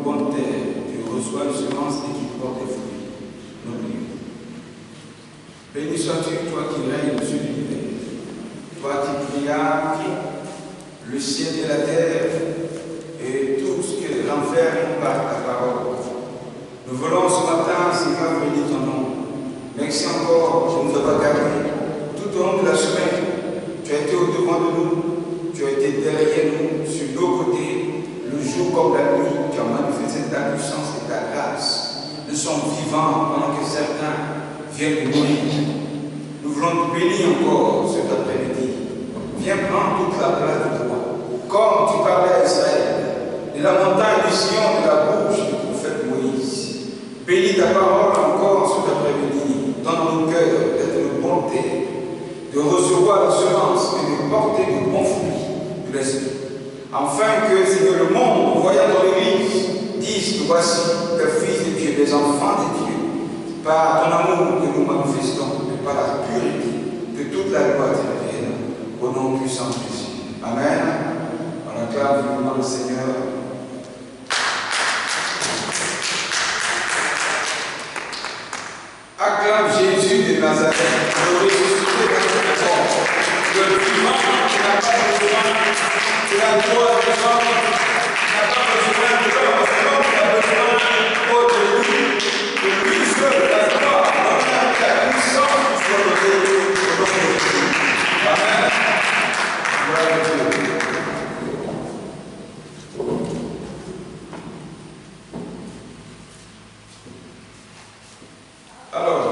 bonne terre, tu reçois une semence et qui porte des fruits. N'oublie. Béni sois-tu, toi qui règnes sur l'univers, toi qui créas le ciel et la terre et tout ce que renferme par ta parole. Nous voulons ce matin, Seigneur, bénir ton nom. Merci encore, tu nous as pas gardés tout au long de la semaine. Tu as été au-devant de nous, tu as été derrière nous, sur nos côtés, le jour comme la nuit. Tu as manifesté ta puissance et ta grâce. Nous sommes vivants pendant que certains viennent de mourir. Nous voulons te bénir encore cet après-midi. Viens prendre toute la place de toi. Comme tu parlais à Israël, de la montagne du Sion, de la bouche du prophète Moïse. Bénis ta parole encore cet après-midi, dans nos cœurs, d'être de bonté, de recevoir la semence et de porter de bons fruits de l'Esprit. Afin que, Seigneur, le monde, voyant dans l'Église, dise que voici les fils de Dieu, les enfants de Dieu, par ton amour que nous manifestons, et par la pureté, que toute la gloire te revienne, au nom puissant de Jésus. Amen. On acclame vivement le Seigneur. Acclame Jésus de Nazareth, le ressuscité de notre corps, le vivant qui n'a pas besoin de la gloire des hommes, qui n'a pas besoin de l'homme, c'est l'homme qui a besoin de lui seul, la gloire, l'honneur, la puissance qui soit donnée au nom de Jésus. Amen. Gloire à Dieu. Alors,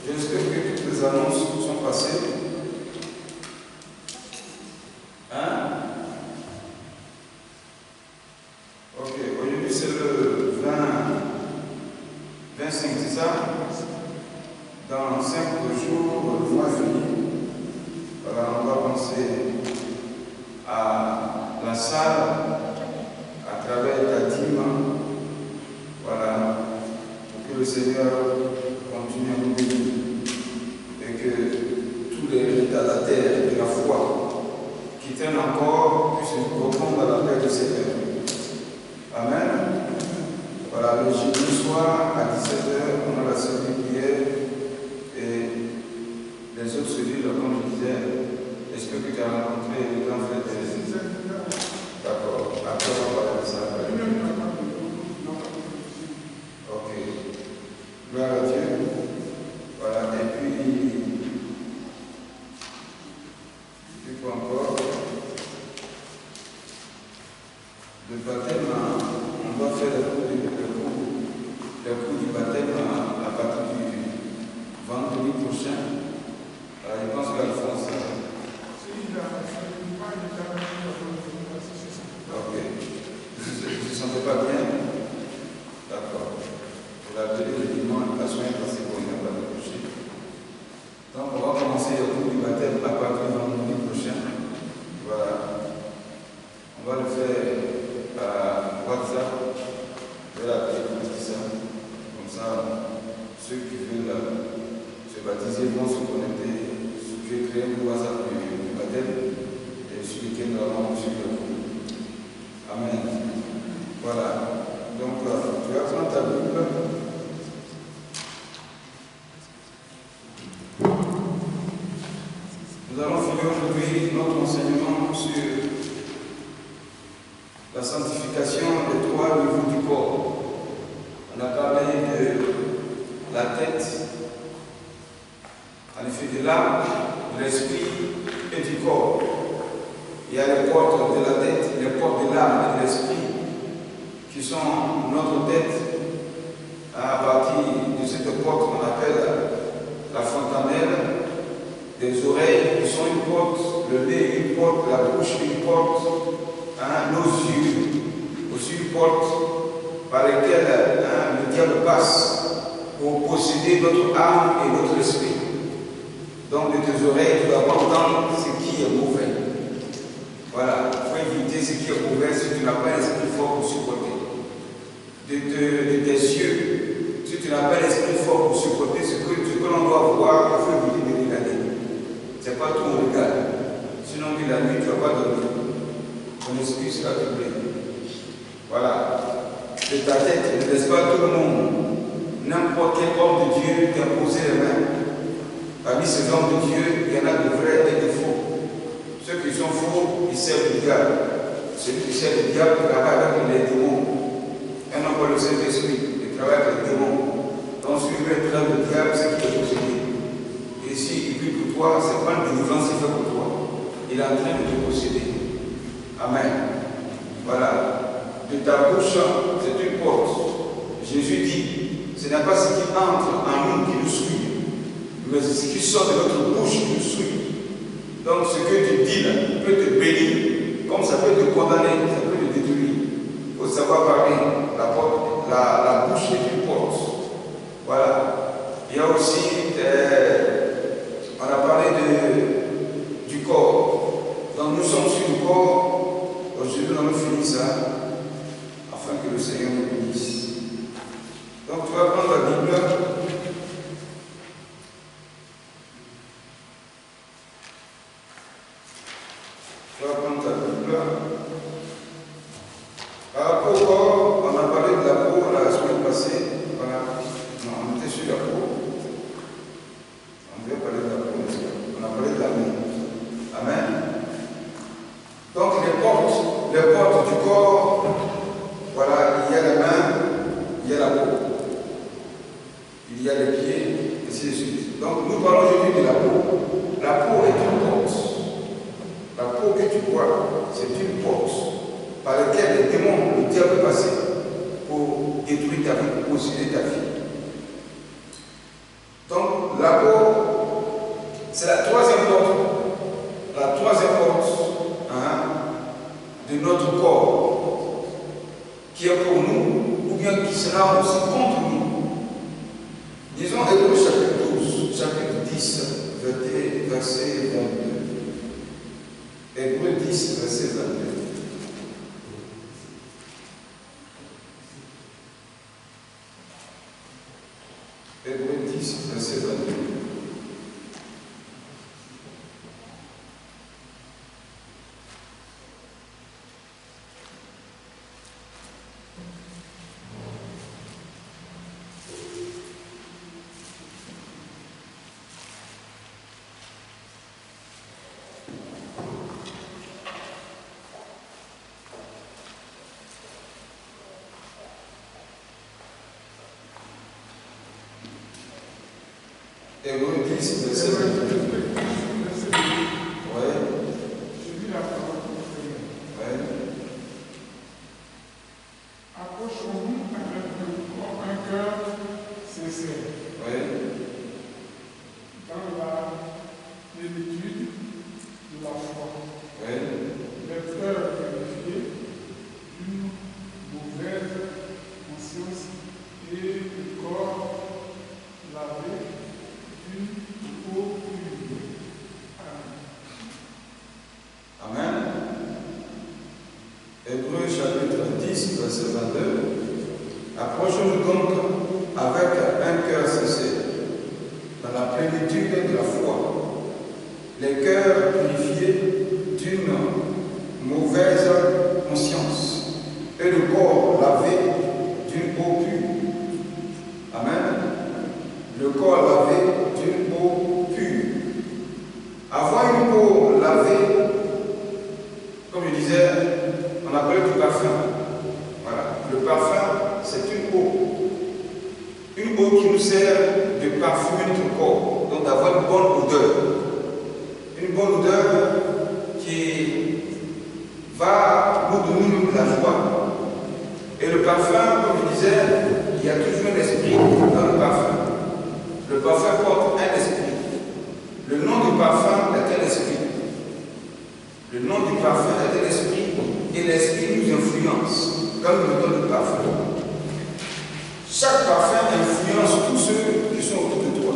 j'espère que toutes les annonces sont passées. Hein? Ok, aujourd'hui c'est le 25, c'est ça? Dans 5 jours, le mois fini. Voilà, on va penser à la salle, à travers ta dîme. Voilà. Que le Seigneur continue à nous bénir et que tous les retardataires de la foi qui tiennent encore puissent reprendre à la paix du Seigneur. Amen. Voilà, le jeudi soir à 17h, on a la séance de prière et les autres cellules, comme je disais, j'espère que tu as rencontré le grand frère Thérèse. D'accord. Après, on va parler de ça. Ok. Gloire à Dieu. Voilà, et puis quoi encore? Le baptême, on doit faire le cours du baptême à partir du vendredi prochain. Alors, je pense qu'Alphonse. Ok. Vous ne vous sentez pas bien? D'accord. Pour la télé, le dimanche, la semaine passée, pour ne pas le coucher. Donc, on va commencer le cours du baptême à partir du vendredi prochain. Voilà. On va le faire par WhatsApp. Je vais l'appeler ça. Comme ça, ceux qui veulent se baptiser vont se connecter. Je vais créer le WhatsApp du baptême et sur lequel nous allons suivre le cours. Amen. Voilà. Donc, tu vas prendre ta Bible. Nous allons finir aujourd'hui notre enseignement sur la sanctification des 3 niveaux du corps. On a parlé de la tête, en effet de l'âme, de l'esprit et du corps. Il y a les portes de la tête, les portes de l'âme et de l'esprit, qui sont notre tête. À partir de cette porte qu'on appelle la fontanelle, des oreilles qui sont une porte, le nez une porte, la bouche une porte, nos yeux aussi une porte par laquelle le diable passe pour posséder notre âme et notre esprit. Donc de tes oreilles, tu dois entendre ce qui est mauvais. Voilà, il faut éviter ce qui est mauvais si tu n'as pas l'esprit fort pour supporter. De tes yeux, si tu n'as pas l'esprit fort pour supporter ce que l'on doit voir, il faut éviter de regarder. Ce n'est pas tout on regarde. Sinon, la nuit, tu ne vas pas dormir. Ton esprit sera troublé. Voilà. De ta tête, ne laisse pas tout le monde, n'importe quel homme de Dieu t'imposer les mains. Parmi ces hommes de Dieu, il y en a de vrais et de faux. Ceux qui sont faux, ils servent le diable. Celui qui sert le diable travaille avec les démons. Un homme pour le Saint-Esprit, il travaille avec les démons. Donc, si tu veux être le diable, c'est qui te posséder. Et s'il prie pour toi, c'est pas une délivrance qu'il fait pour toi. Il est en train de te posséder. Amen. Voilà. De ta bouche, c'est une porte. Jésus dit, ce n'est pas ce qui entre en nous qui nous suit, mais ce qui sort de notre bouche qui nous suit. Donc ce que tu dis là peut te bénir, comme ça peut te condamner, ça peut te détruire. Il faut savoir parler. La bouche est une porte. Voilà. Il y a aussi, on a parlé du corps. Donc nous sommes sur le corps. Aujourd'hui, nous allons finir ça, afin que le Seigneur nous bénisse. Donc tu vas prendre la Bible. Tu vas prendre ta Bible. Par rapport au corps, on a parlé de la peau la semaine passée. Voilà. Non, on était sur la peau. On devait parler de la peau, n'est-ce pas? On a parlé de l'amour. Amen. Donc les portes du corps, voilà, il y a les mains, il y a la peau, il y a les pieds, et ainsi de suite. Donc nous parlons aujourd'hui de la peau. La peau est une porte. La peau que tu vois, c'est une porte par laquelle les démons, le diable peut passer pour détruire ta vie, pour posséder ta vie. Donc la peau, c'est la troisième porte. La troisième porte de notre corps, qui est pour nous, ou bien qui sera aussi contre nous. Disons Hébreux chapitre 12, chapitre 10, verset 22. Hébreux 10, verset 22. Hébreux 10, verset 22. Hébreux 10, verset 22. Ouais. Je lis la parole du Seigneur. Ouais. Approchons-nous avec un cœur sincère. Ouais. Dans la plénitude de la foi. Ouais. Les cœurs purifiés d'une mauvaise conscience et le corps lavé d'une eau pure. Amen. Amen. Hébreux chapitre 10, verset 22. Approchons-nous donc avec un cœur sincère, dans la plénitude de la foi, les cœurs purifiés d'une mauvaise conscience et le corps lavé d'une eau pure. Amen. Le corps lavé d'une eau pure. Avoir une eau lavée, comme je disais, on appelle du parfum. Voilà. Le parfum, c'est une eau. Une eau qui nous sert de parfumer notre corps, donc d'avoir une bonne odeur. Une bonne odeur qui va nous donner la joie. Et le parfum, comme je disais, il y a toujours un esprit dans le parfum. Le parfum porte un esprit. Le nom du parfum est un esprit. Le nom du parfum est un esprit et l'esprit nous influence comme le nom du parfum. Chaque parfum influence tous ceux qui sont autour de toi.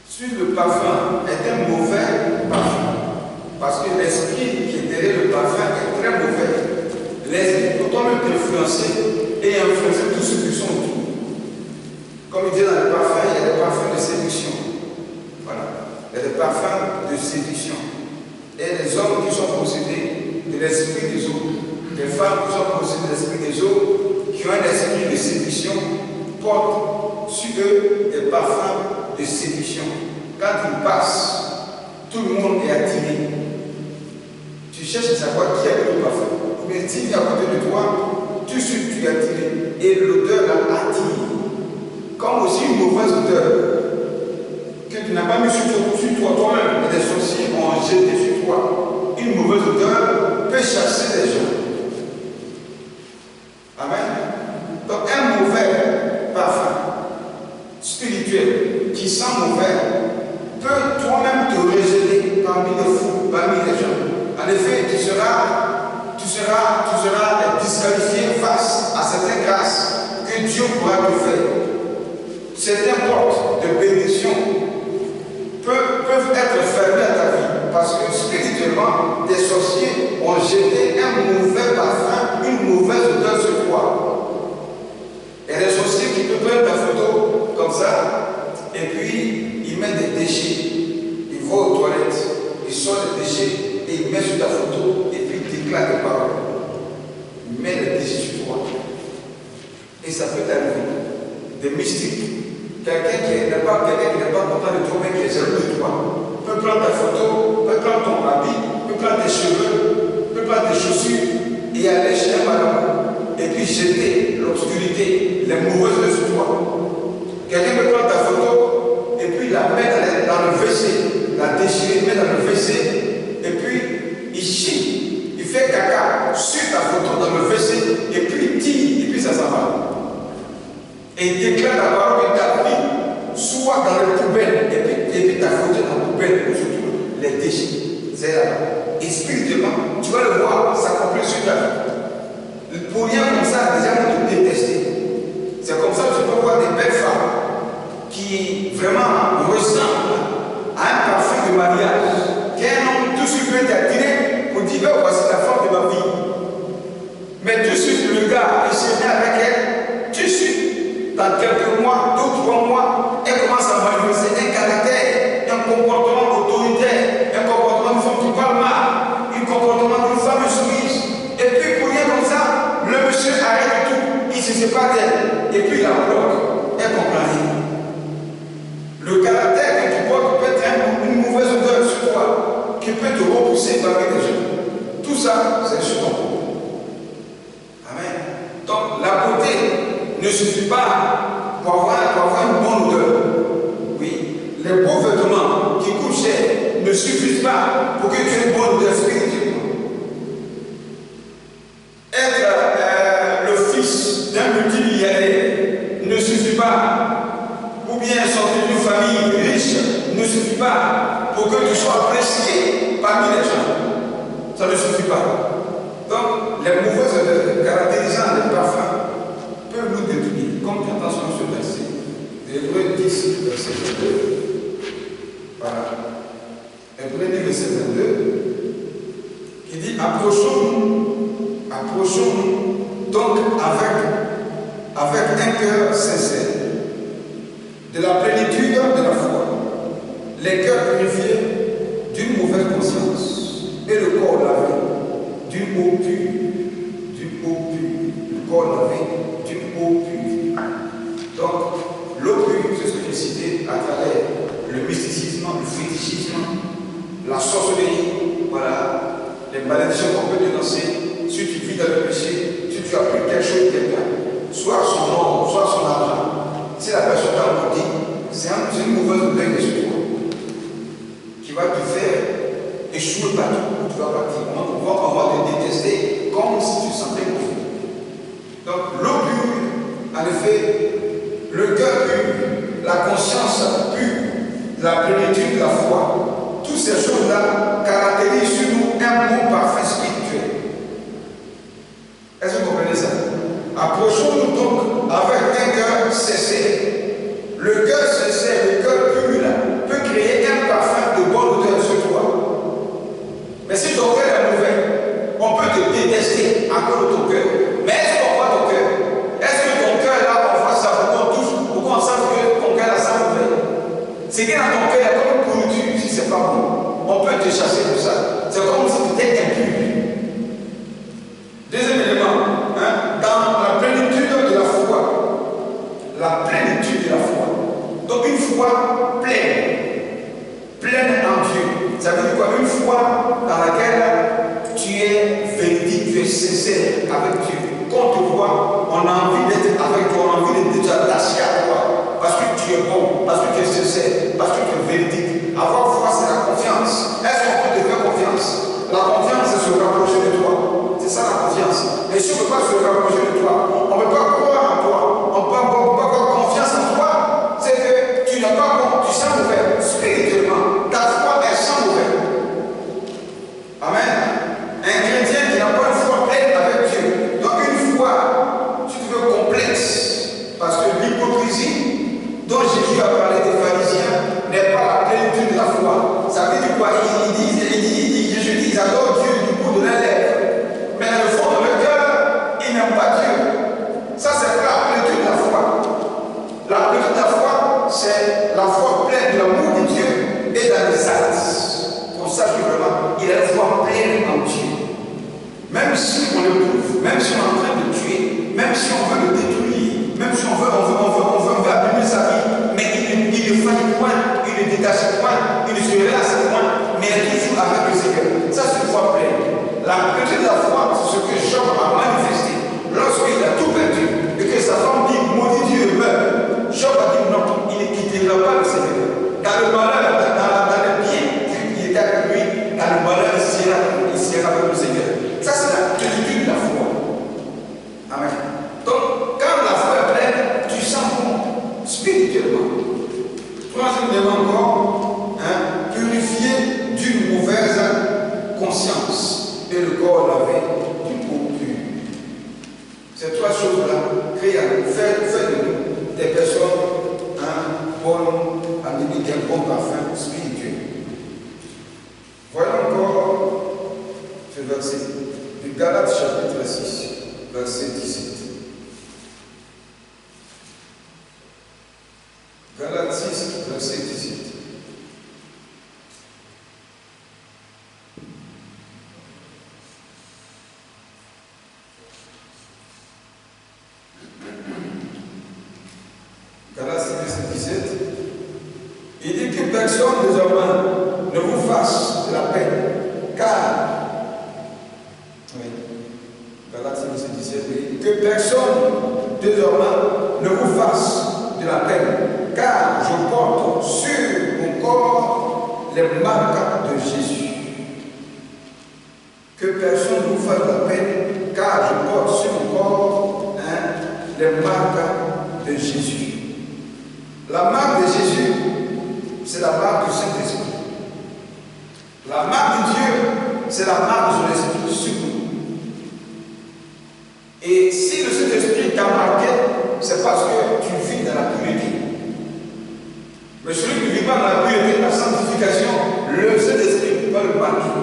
Si le parfum est un mauvais parfum, parce que l'esprit qui est derrière le parfum est très mauvais, l'esprit peut toi-même t'influencer et influencer tous ceux qui sont autour. Comme il dit dans le parfum, il y a des parfums de séduction. Voilà. Il y a des parfums de séduction. Et les hommes qui sont possédés de l'esprit des autres, Les femmes qui sont possédées de l'esprit des eaux, qui ont un esprit de séduction, portent sur eux des parfums de séduction. Quand ils passent, tout le monde est attiré. Tu cherches à savoir qui a le parfum. Mais s'il vient à côté de toi, tout de suite tu es attiré. Et l'odeur attire. Comme aussi une mauvaise odeur que tu n'as pas mis sur toi toi-même, mais les sorciers ont jeté sur toi. Une mauvaise odeur peut chasser les gens. Amen. Donc un mauvais parfum spirituel qui sent mauvais peut toi-même te rejeter parmi les fous, parmi les gens. En effet, tu seras disqualifié face à certaines grâces que Dieu pourra te faire. Certaines portes de bénédiction peuvent être fermées à ta vie parce que spirituellement, des sorciers ont jeté un mauvais parfum, une mauvaise odeur sur toi. Il y a des sorciers qui te prennent ta photo comme ça et puis ils mettent des déchets. Ils vont aux toilettes, ils sortent des déchets et ils mettent sur ta photo et puis ils déclarent des paroles. Ils mettent les déchets sur toi. Et ça peut t'arriver. Des mystiques. Quelqu'un qui n'est pas content de toi, mais qui est jaloux de toi, peut prendre ta photo, peut prendre ton habit, peut prendre tes cheveux, peut prendre tes chaussures et aller chez un malheureux et puis jeter l'obscurité, les mauvaises choses sur toi. Quelqu'un peut prendre ta photo et puis la mettre dans le WC, la déchirer, mettre dans le WC et puis il chie, il fait caca sur ta photo dans le WC et puis il tire et puis ça s'en va. Et il déclare la parole de ta vie, soit dans les poubelles, et puis ta photo dans la poubelle, ou surtout les déchets. C'est là. Et spirituellement, tu vas le voir s'accomplir sur ta vie. Pour rien comme ça, déjà, on te détester. C'est comme ça que tu peux voir des belles femmes qui vraiment ressemblent à un parfum de mariage. Qu'un homme tout de suite peut t'attirer pour dire, oh, voici la femme de ma vie. Mais tout de suite, le gars est serré avec elle, tout de suite. Dans quelques mois, 2 ou 3 mois, elle commence à manifester un caractère, un comportement autoritaire, un comportement d'une femme qui parle mal, un comportement d'une femme soumise. Et puis pour rien comme ça, le monsieur arrête tout, il se sépare d'elle, et puis il la bloque. Elle ne comprend rien. Le caractère que tu portes peut être une mauvaise odeur sur toi, qui peut te repousser parmi les gens. Tout ça, c'est sur ton corps. Amen. Donc la beauté ne suffit pas pour avoir une bonne odeur. Oui, les beaux vêtements qui coûtent cher ne suffisent pas pour que tu aies une bonne odeur spirituellement. Être le fils d'un multimilliardaire ne suffit pas, ou bien sortir d'une famille riche ne suffit pas pour que tu sois apprécié parmi les gens. Ça ne suffit pas. Donc, les mauvaises odeurs caractérisant les parfums peuvent nous détruire, comme tu entends sur ce verset. Hébreux 10, verset 22. Voilà. Hébreux 10, verset 22, qui dit approchons-nous donc avec un cœur sincère, de la plénitude de la foi, les cœurs purifiés d'une mauvaise conscience et le corps lavé d'une eau pure, le corps lavé d'une eau pure. Donc, l'eau pure, c'est ce que j'ai cité à travers le mysticisme, le fétichisme, la sorcellerie, voilà, les malédictions qu'on peut dénoncer. Si tu vis dans le péché, si tu as pris quelque chose de quelqu'un, soit son or, soit son argent, si la personne t'a maudit, c'est une mauvaise odeur sur toi qui va te faire échouer partout où tu vas partir. On va te détester comme si tu sentais mauvais. Donc l'eau pure, en effet, le cœur pur, la conscience pure, la plénitude de la foi, toutes ces choses-là caractérisent sur nous un bon parfum spirituel. Est-ce que vous comprenez ça? Approchons-nous donc avec un cœur sincère. Le cœur sincère, le cœur pur, là, peut créer un parfum de bonne odeur sur toi. Mais si ton cœur est mauvais, on peut te détester à cause de ton cœur. Mais est-ce qu'on voit ton cœur? Est-ce que ton cœur là, on voit ça, pourquoi on touche, pourquoi on sent que ton cœur là, ça mauvais? C'est que dans ton cœur, il y a comme une pourriture, si c'est pas bon. On peut te chasser pour ça. C'est comme si tu étais impur. Deuxième tu es sincère avec Dieu. Quand on te voit, on a envie d'être avec toi, on a envie d'être attaché à toi. Parce que tu es bon, parce que tu es sincère, parce que tu es véridique. Avoir foi, c'est la confiance. Est-ce qu'on peut te faire confiance? La confiance, c'est se rapprocher de toi. C'est ça la confiance. Et si on ne peut pas se rapprocher de toi, on ne peut pas croire en toi, on ne peut pas avoir confiance en toi. C'est que tu n'es pas bon, tu sens mauvais. Spirituellement, ta foi, elle sent mauvais. Amen. Un chrétien qui n'a pas une foi pleine avec Dieu, donc une foi, si tu veux, complexe, parce que l'hypocrisie dont Jésus a parlé des pharisiens n'est pas la plénitude de la foi. Ça veut dire quoi? Jésus dit, ils adorent Dieu du bout de leurs lèvres, mais dans le fond de leur cœur, ils n'aiment pas Dieu. Ça, c'est pas la plénitude de la foi. La plénitude de la foi, c'est la foi pleine de l'amour de Dieu et dans les actes. Pour ça que vraiment, il a la foi pleine en Dieu. Même si on le prouve, même si on est en train de tuer, même si on veut le détruire, même si on veut abîmer sa vie, mais il ne faille point, il ne détache point, il ne se relâche point, mais il est toujours avec le Seigneur. Ça, c'est une foi pleine. La plénitude de la foi, c'est ce que Job a manifesté lorsqu'il a tout perdu et que sa femme dit maudit Dieu meurt. Job a dit non, il ne quittera pas le Seigneur. Dans le malheur, dans le bien, il était avec lui, dans le malheur, il sera avec le Seigneur. Ça, c'est la plénitude de la foi. Amen. Donc, quand la foi est pleine, tu sens bon spirituellement. Troisièmement encore, purifier d'une mauvaise conscience et le corps lavé d'une eau pure. Ces trois choses-là fait de nous des personnes bonnes, avec un bon parfum spirituel. Voyons encore ce verset du Galates chapitre 6, verset 17. Galates 6, verset 17. Galates 6, verset 17. Il dit que personne désormais ne vous fasse de la peine, car Galates 17, que personne désormais ne vous fasse de la peine, car je porte sur mon corps les marques de Jésus. Que personne ne vous fasse de la peine, car je porte sur mon corps les marques de Jésus. La marque de Jésus, c'est la marque du Saint-Esprit. La marque de Dieu, c'est la marque de son Esprit sur nous. Et si le Saint-Esprit t'a marqué, c'est parce que tu vis dans la pureté. Mais celui qui ne vit pas dans la pureté, la sanctification, le Saint-Esprit va le marquer.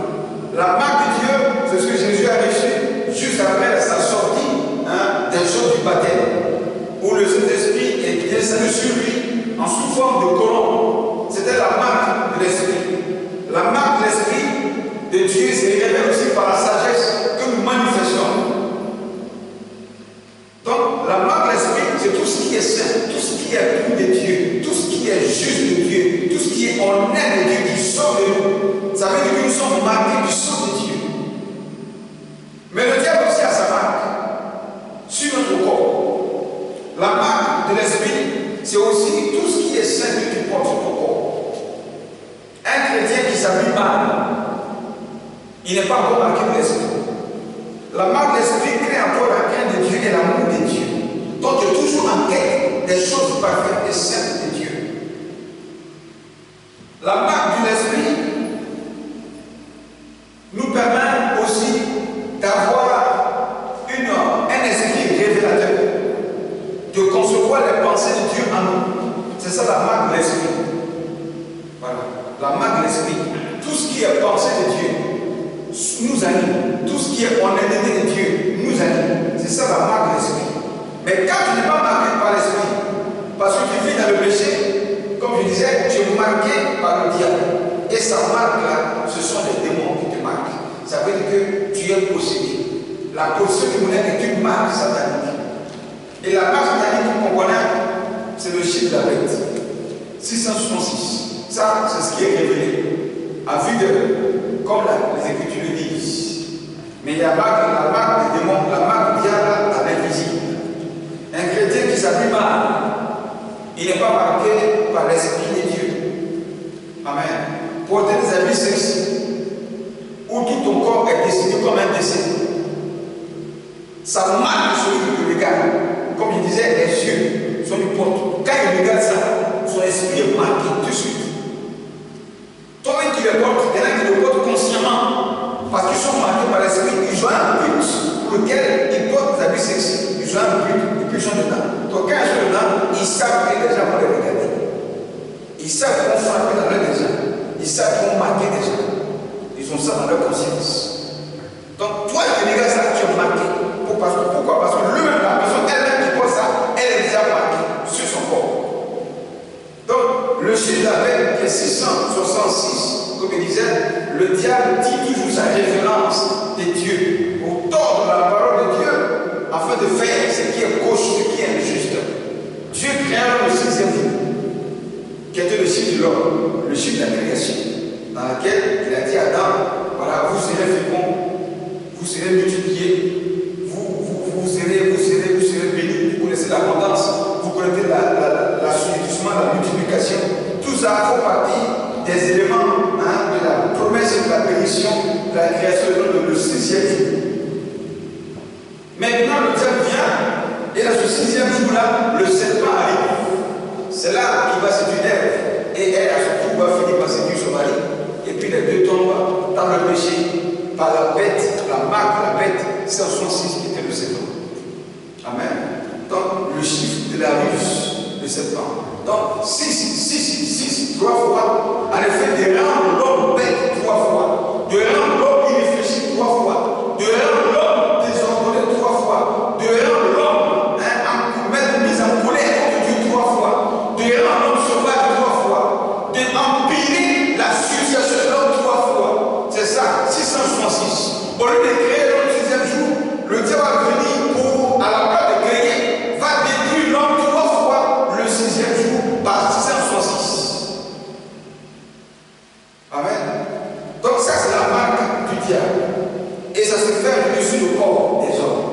La marque de Dieu, c'est ce que Jésus a reçu juste après sa sortie des choses du baptême, où le Saint-Esprit est descendu sur lui en sous forme de colombe. C'était la marque de l'Esprit. La marque de l'Esprit de Dieu se révèle aussi par la sagesse que nous manifestons. Donc, la marque de l'Esprit, c'est tout ce qui est saint, tout ce qui est pur de Dieu, tout ce qui est juste de Dieu, tout ce qui est honnête de Dieu, qui sort de nous. Ça veut dire que nous sommes marqués du sang de Dieu. Mais le diable aussi a sa marque sur notre corps. La marque de l'Esprit, c'est aussi tout ce qui est saint que tu portes sur ton corps. Un chrétien qui s'habille mal, il n'est pas encore marqué de l'Esprit. La marque de l'Esprit crée en toi la crainte de Dieu et l'amour de Dieu. Donc tu es toujours en quête des choses parfaites et saintes de Dieu. La marque de l'Esprit nous permet aussi d'avoir un esprit révélateur, de concevoir les pensées de Dieu en nous. C'est ça la marque de l'Esprit. Voilà. La marque de l'Esprit. Tout ce qui est pensée de Dieu nous anime. Tout ce qui est honnêteté de Dieu nous anime. C'est ça la marque de l'Esprit. Mais quand tu n'es pas marqué par l'Esprit, parce que tu vis dans le péché, comme je disais, tu es marqué par le diable. Et sa marque là, ce sont les démons qui te marquent. Ça veut dire que tu es possédé. La possession du monnaie est une marque satanique. Et la marque satanique qu'on connaît, c'est le chiffre de la bête. 666. Ça, c'est ce qui est révélé à vue d'œil, comme les Écritures le disent. Mais il y a la marque des démons, la marque du diable à l'invisible. Un chrétien qui s'habille mal, il n'est pas marqué par l'Esprit de Dieu. Amen. Porter des habits sexy, où tout ton corps est dessiné comme un dessin. Ça marque celui qui le regarde. Comme je disais, les yeux sont une porte. Quand il regarde ça, son esprit est marqué tout de suite. Toi-même qui le portes, il y en a qui le portent consciemment, parce qu'ils sont marqués par l'esprit, ils ont un but pour lequel ils portent des habits sexy. Ils ont un but, et puis ils sont dedans. Donc quand ils sont dedans, ils savent que les gens vont les regarder. Ils savent qu'on frapper dans l'œil des gens. Ils savent qu'on marquer des gens. Ils ont ça dans leur conscience. Donc toi qui regardes ça, tu es marqué. Pourquoi? Parce que lui-même, la personne elle-même qui porte ça, elle est déjà marquée sur son corps. Donc le chiffre d'appel qui est 666, comme il disait, le diable dit toujours sa référence de Dieu, au tort de la parole de Dieu, afin de faire ce qui est gauche, ce qui est injuste. Dieu créa le 6e jour, qui était le chiffre de l'homme, le chiffre de la création, dans laquelle il a dit à Adam, voilà, vous serez féconds, vous serez multipliés, vous serez bénis, vous connaissez l'abondance, vous connaissez l'assouplissement, la multiplication. Tout ça fait partie des éléments de la promesse de la bénédiction, de la création de le 6e jour. Maintenant, le diable vient, et à ce 6e jour-là, le serpent arrive. C'est là qu'il va séduire Ève, et elle, à son tour, va finir par séduire son mari. Et puis les deux tombent dans le péché, par la bête, la marque de la bête, 666 qui était le serpent. Amen. Donc, le chiffre de la ruse, le serpent. Donc, 6, 3 fois, en effet, de rendre l'homme bête 3 fois, de rendre l'homme irréfléchi 3 fois, de rendre l'homme désordonné 3 fois, de rendre l'homme mis en colère contre Dieu 3 fois, de rendre l'homme sauvage 3 fois, d'empirer la situation de l'homme 3 fois. C'est ça, 666. Au lieu de créer l'homme le 6e jour, le diable va venir pour, à la place de créer, va détruire l'homme 3 fois le 6e jour par 666. Amen. Donc ça c'est la marque du diable. Et ça se fait sur le corps des hommes.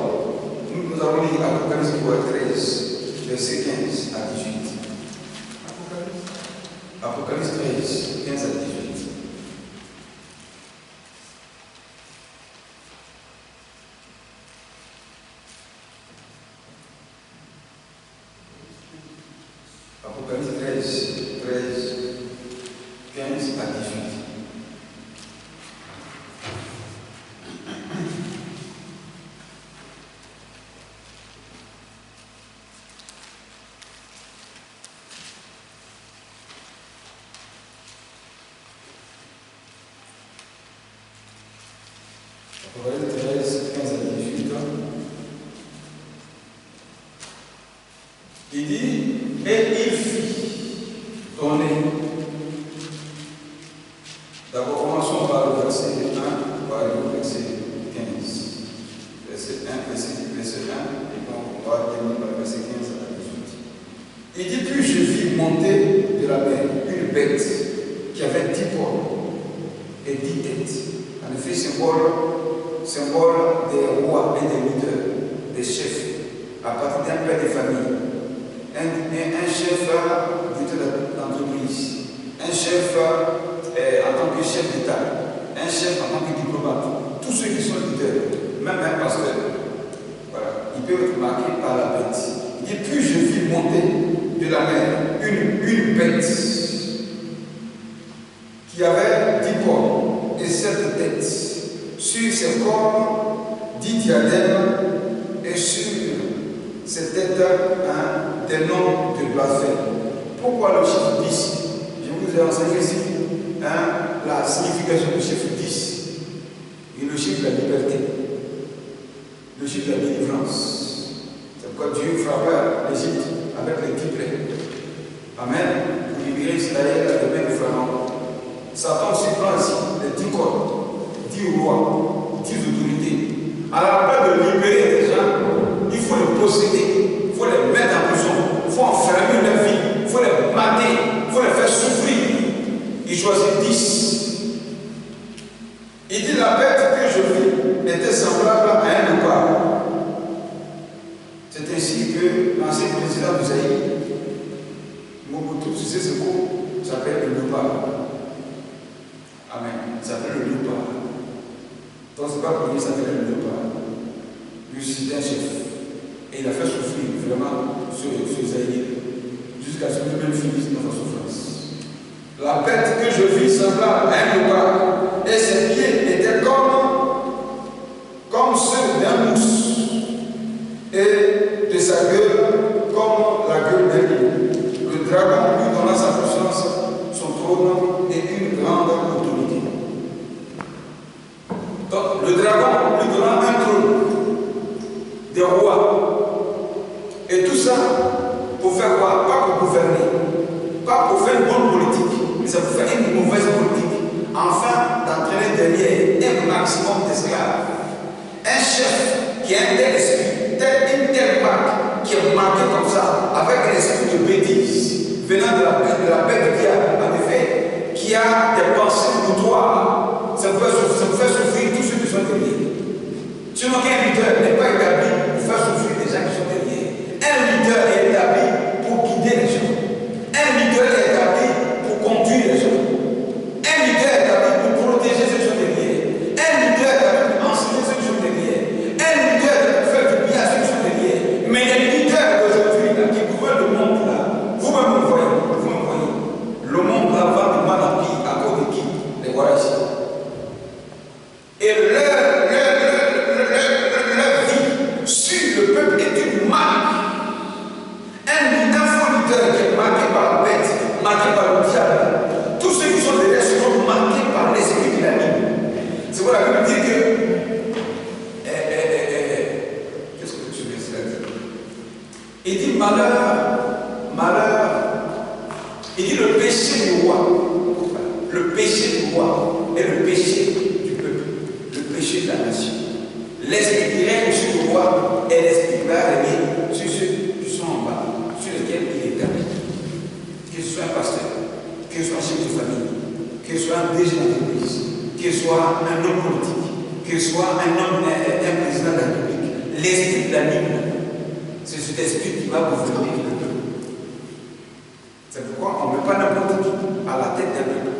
Nous avons lu Apocalypse 13, verset 15 à 18. Apocalypse 13, 15 à 18. Apocalypse 13, 15 à 18. Apocalypse 13, 15 à 18. Il dit, et il fit donner. D'abord, commençons par le verset 1, par le verset 15. Verset 1, verset 1, et on va terminer par le verset 15 à 18. Il dit, puis je vis monter de la mer une bête qui avait 10 cornes et 10 têtes. En effet, symbole des rois et des leaders, des chefs, à partir d'un père de famille. Un chef d'entreprise, un chef en tant que chef d'État, un chef en tant que diplomate, tous ceux qui sont leaders, même un pasteur, voilà, ils peuvent être marqués par la bête. Il dit, puis je vis monter de la mer une bête qui avait 10 cornes et 7 têtes. Sur ses cornes, 10 diadèmes et sur ses têtes des noms de blasphème. Pourquoi le chiffre 10? Je vous ai enseigné ici la signification du chiffre 10 et le chiffre de la liberté, le chiffre de la délivrance. C'est pourquoi Dieu frappa l'Égypte avec les 10 plaies. Amen. Pour libérer Israël à la main du Pharaon. Satan se prend ainsi les 10 corps, 10 rois, 10 autorités. À la place de libérer les gens, il faut les posséder, il faut les mettre en prison, il faut enfermer leur vie, il faut les mater, il faut les faire souffrir. Il choisit 10. Il dit la bête que je vis était semblable semblable à un léopard. C'est ainsi que l'ancien président du Zaïre, Mobutu Sese Seko, s'appelle le léopard. Amen. Il s'appelle le léopard. Donc c'est pas pour lui, il s'appelle le léopard. Lui, c'était un chef. Et il a fait souffrir vraiment ce Zaïre jusqu'à ce que lui-même finisse dans sa souffrance. La bête que je vis semblable à un léopard, et ses pieds étaient comme ceux d'un mousse, et de sa gueule comme la gueule d'un lion. Le dragon lui donna sa puissance, son trône et une grande autorité. Donc, le dragon lui donna un trône, des rois, et tout ça pour faire quoi? Pas pour gouverner, pas pour faire une bonne politique, mais c'est pour faire une mauvaise politique, afin d'entraîner derrière un maximum d'esclaves. Un chef qui a un tel esprit, une telle marque, qui est marqué comme ça, avec un esprit de bêtise, venant de la bête qui a, en effet, qui a des pensées notoires, ça peut faire souffrir tous ceux qui sont derrière. Sinon qu'un leader n'est pas établi pour faire souffrir les gens qui sont derrière. Un leader est établi pour guider les gens. Un leader est établi pour conduire les gens. Un leader est établi pour protéger ceux qui sont derrière. Un leader est établi pour enseigner ceux qui sont derrière. Un leader est pour faire du bien à ceux qui sont derrière. Mais les leaders d'aujourd'hui qui gouvernent le monde là, vous-même vous voyez, le monde là va de mal en pire à cause de qui? Les voilà ici. Et leur vie sur le peuple est une marque. Un faux leader qui est marqué par la bête, marqué par le diable. Tous ceux qui sont derrière seront marqués par l'esprit qui l'anime. C'est pour la Bible dit que. Qu'est-ce que tu veux dire? Il dit malheur. Il dit le péché du roi. Le péché du roi est le péché du peuple. Le péché de la nation. L'esprit qui règne sur le roi est l'esprit qui va régner sur ceux qui sont en bas, sur lesquels il est établi. Qu'il soit un pasteur, qu'il soit un chef de famille, qu'il soit un DG d'entreprise, qu'il soit un homme politique, qu'il soit un président de la République. L'esprit de l'anime, c'est cet esprit qui va gouverner le peuple. C'est pourquoi on ne met pas n'importe qui à la tête d'un peuple.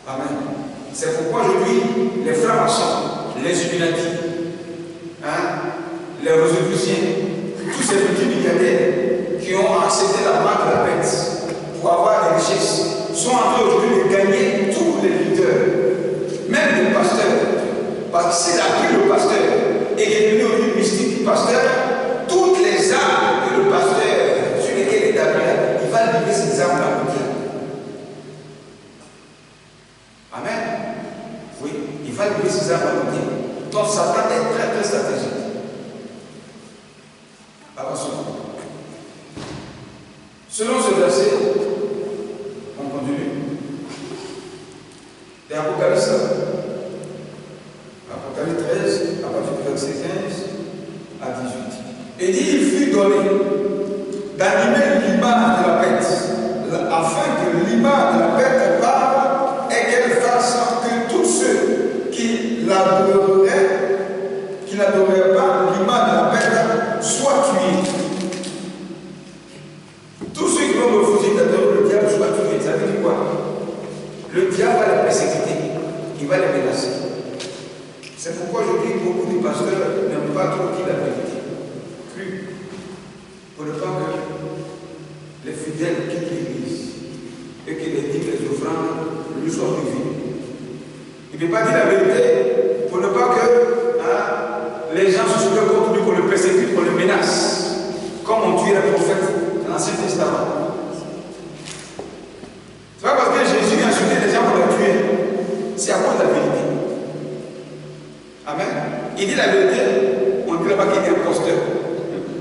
Amen. C'est pourquoi aujourd'hui, les frères marchands, les Illuminati, les Rosicruciens, tous ces petits milliardaires qui ont accepté la marque de la bête pour avoir des richesses, sont en train aujourd'hui de gagner tous les leaders, même les pasteurs. Parce que s'il a pris le pasteur et qu'il est devenu aujourd'hui mystique pasteur, toutes les armes que le pasteur sur lesquelles il est établi, il va livrer ces armes-là au diable. Amen. Oui, il va livrer ses armes à côté. Donc Satan est très très stratégique. Attention. Selon ce verset, on continue. Et Apocalypse 13, à partir du verset 15 à 18. Et dit, il fut donné d'animer l'image de la bête, afin que l'image de la bête parle et qu'elle fasse que tous ceux qui n'adoreraient pas l'image de la bête soient tués. Tous ceux qui vont refuser d'adorer le diable soient tués. Ça veut dire quoi? Le diable va les persécuter, il va les menacer. C'est pourquoi je dis que beaucoup de pasteurs n'aiment pas trop dire la vérité. Plus. Pour ne pas que les fidèles quittent l'église et que les dîmes, les offrandes lui soient privées. Il ne peut pas dire la vérité pour ne pas que les gens se soulèvent contre lui, pour le persécuter, pour le menace. Comme on tuait les prophètes dans l'Ancien Testament. C'est pas parce que Jésus a insulté les gens pour les tuer. C'est à cause de la vérité. Amen. Il dit la vérité, on ne dit pas qu'il est imposteur.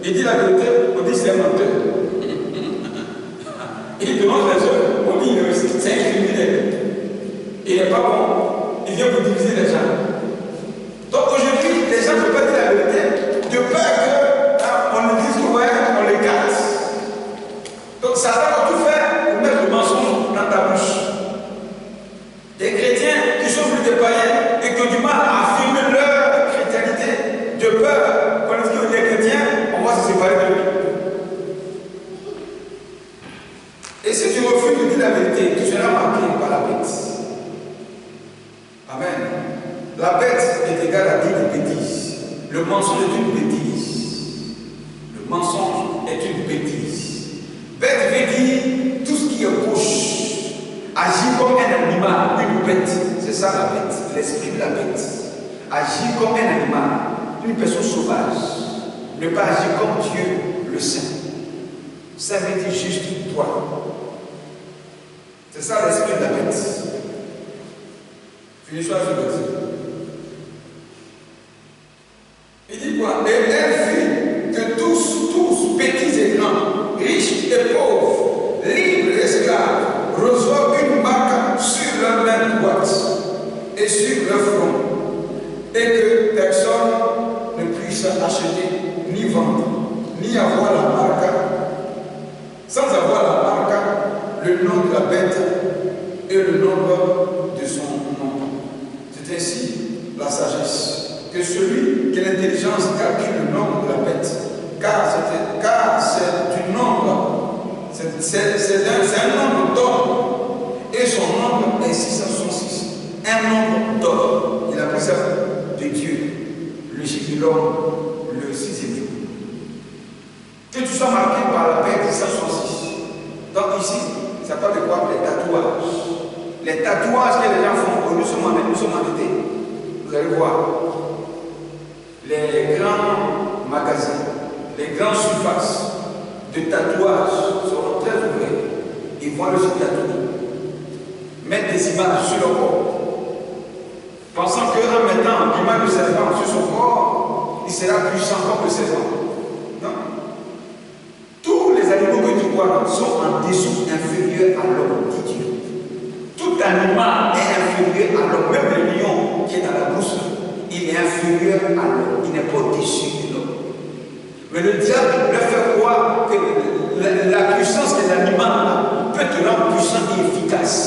Il dit la vérité, on dit c'est un menteur. Il demande les œuvres, on dit c'est un criminel. Il n'est pas bon, il vient pour diviser les gens. Donc aujourd'hui, les gens ne peuvent pas dire la vérité, de peur qu'on nous dise ouais, on les gâte. Donc ça va tout faire pour mettre le mensonge dans ta bouche. Des chrétiens qui sont plus des païens et qui ont du mal à affirmer leur chrétienté peur, quand on est chrétien, on va se séparer de lui. Et si tu refuses de dire la vérité, tu seras marqué par la bête. Amen. La bête est égale à dire une bêtise. Le mensonge est une bêtise. Le mensonge est une bêtise. Bête veut dire tout ce qui est bouche. Agir comme un animal, une bête. C'est ça la bête, l'esprit de la bête. Agir comme un animal, une personne sauvage. Ne pas agir comme Dieu le Saint. Ça veut dire juste toi. C'est ça l'esprit de la bête. Finissons avec ce verset. Il dit quoi? Et elle fit que tous, petits et grands, riches et pauvres, libres et esclaves, reçoivent une marque sur leur main droite et sur leur front, et que personne ne puisse acheter, ni vendre, ni avoir la marque, sans avoir la marque, le nom de la bête et le nombre de son nom. C'est ainsi la sagesse. Que celui qui a l'intelligence calcule le nombre de la bête, car c'est du nombre, c'est un nombre d'hommes, et son nombre est 666. Un nombre d'hommes. Il a pris ça de Dieu, le chiffre de l'homme, le sixième jour. Que tu sois marqué par la bête 666. Donc ici, ça parle de quoi? Les tatouages. Les tatouages que les gens font, nous sommes en été. Vous allez voir. Les grands magasins, les grandes surfaces de tatouages seront très ouverts. Ils vont le tatouer, mettre des images sur le corps, pensant qu'en mettant l'image de serpent sur son corps, il sera puissant comme le serpent. Non. Tous les animaux que tu vois sont en dessous, inférieurs à l'homme, dit Dieu. Tout animal est inférieur à l'homme, même le lion qui est dans la brousse. Il est inférieur à l'homme, il n'est pas au-dessus de l'homme. Mais le diable leur fait croire que la puissance de l'animal peut te rendre puissant et efficace.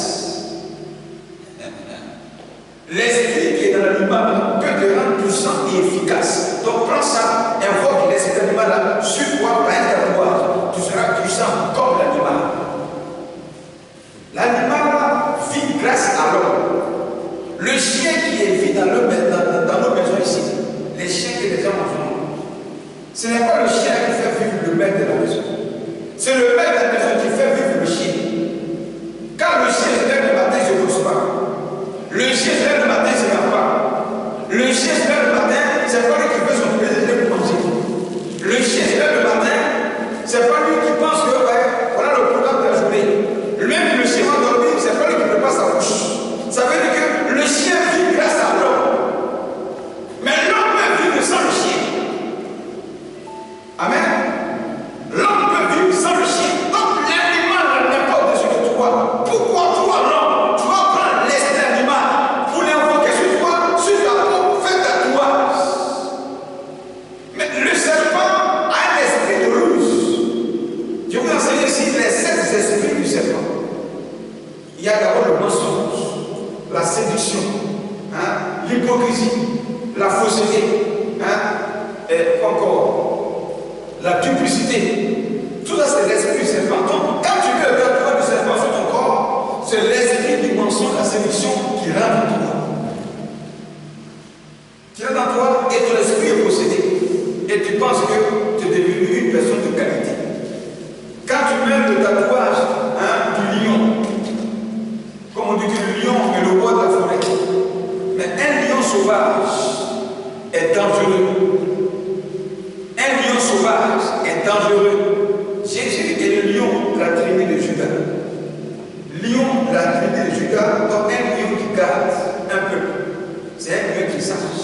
L'esprit qui est dans l'animal peut te rendre puissant et efficace. Donc prends ça, invoque l'esprit de l'animal sur toi, par un tatouage. Tu seras puissant comme l'animal. L'animal vit grâce à l'homme. Le chien qui est vit dans nos maisons ici, les chiens que les gens ont, ce n'est pas le chien qui fait vivre le maître de la maison. C'est le maître de la maison qui fait vivre le chien. Quand le chien se lève le matin, il ne se pose pas. Le chien se lève le matin, il ne se lave pas. Le chien se lève le matin, c'est pas lui qui fait son plaisir pour manger. Le chien se lève le matin, c'est pas lui qui pense que voilà le programme de la journée. Même le chien va dormir, c'est pas lui qui prépare sa bouche. Ça veut dire que le chien vit grâce à l'homme. Mais l'homme peut vivre sans le chien. Amen. L'homme peut vivre sans le chien. Donc l'animal n'est pas au-dessus de toi. Pourquoi toi, l'homme, tu vas prendre l'esprit animal pour l'invoquer sur toi, sur ta peau, faire tatouage. Mais le serpent a un esprit de ruse. Je vous enseigne ici les 7 esprits du serpent. Il y a d'abord le mensonge, la séduction, hein, l'hypocrisie, la fausseté, hein, et encore la duplicité. Tout ça, c'est l'esprit du serpent. Donc, quand tu veux le tatouage du serpent sur ton corps, c'est l'esprit du mensonge, la séduction qui rentre en toi. Qui rentre en toi et ton esprit est possédé. Et tu penses que tu es devenu une personne de qualité. Quand tu mets le tatouage, hein, du lion, comme on dit que le lion est le roi de la forêt. Mais un lion sauvage est dangereux. Un lion sauvage est dangereux. Jésus est le lion de la tribu de Juda. Lion de la tribu de Juda, donc un lion qui garde un peuple. C'est un lion qui sache.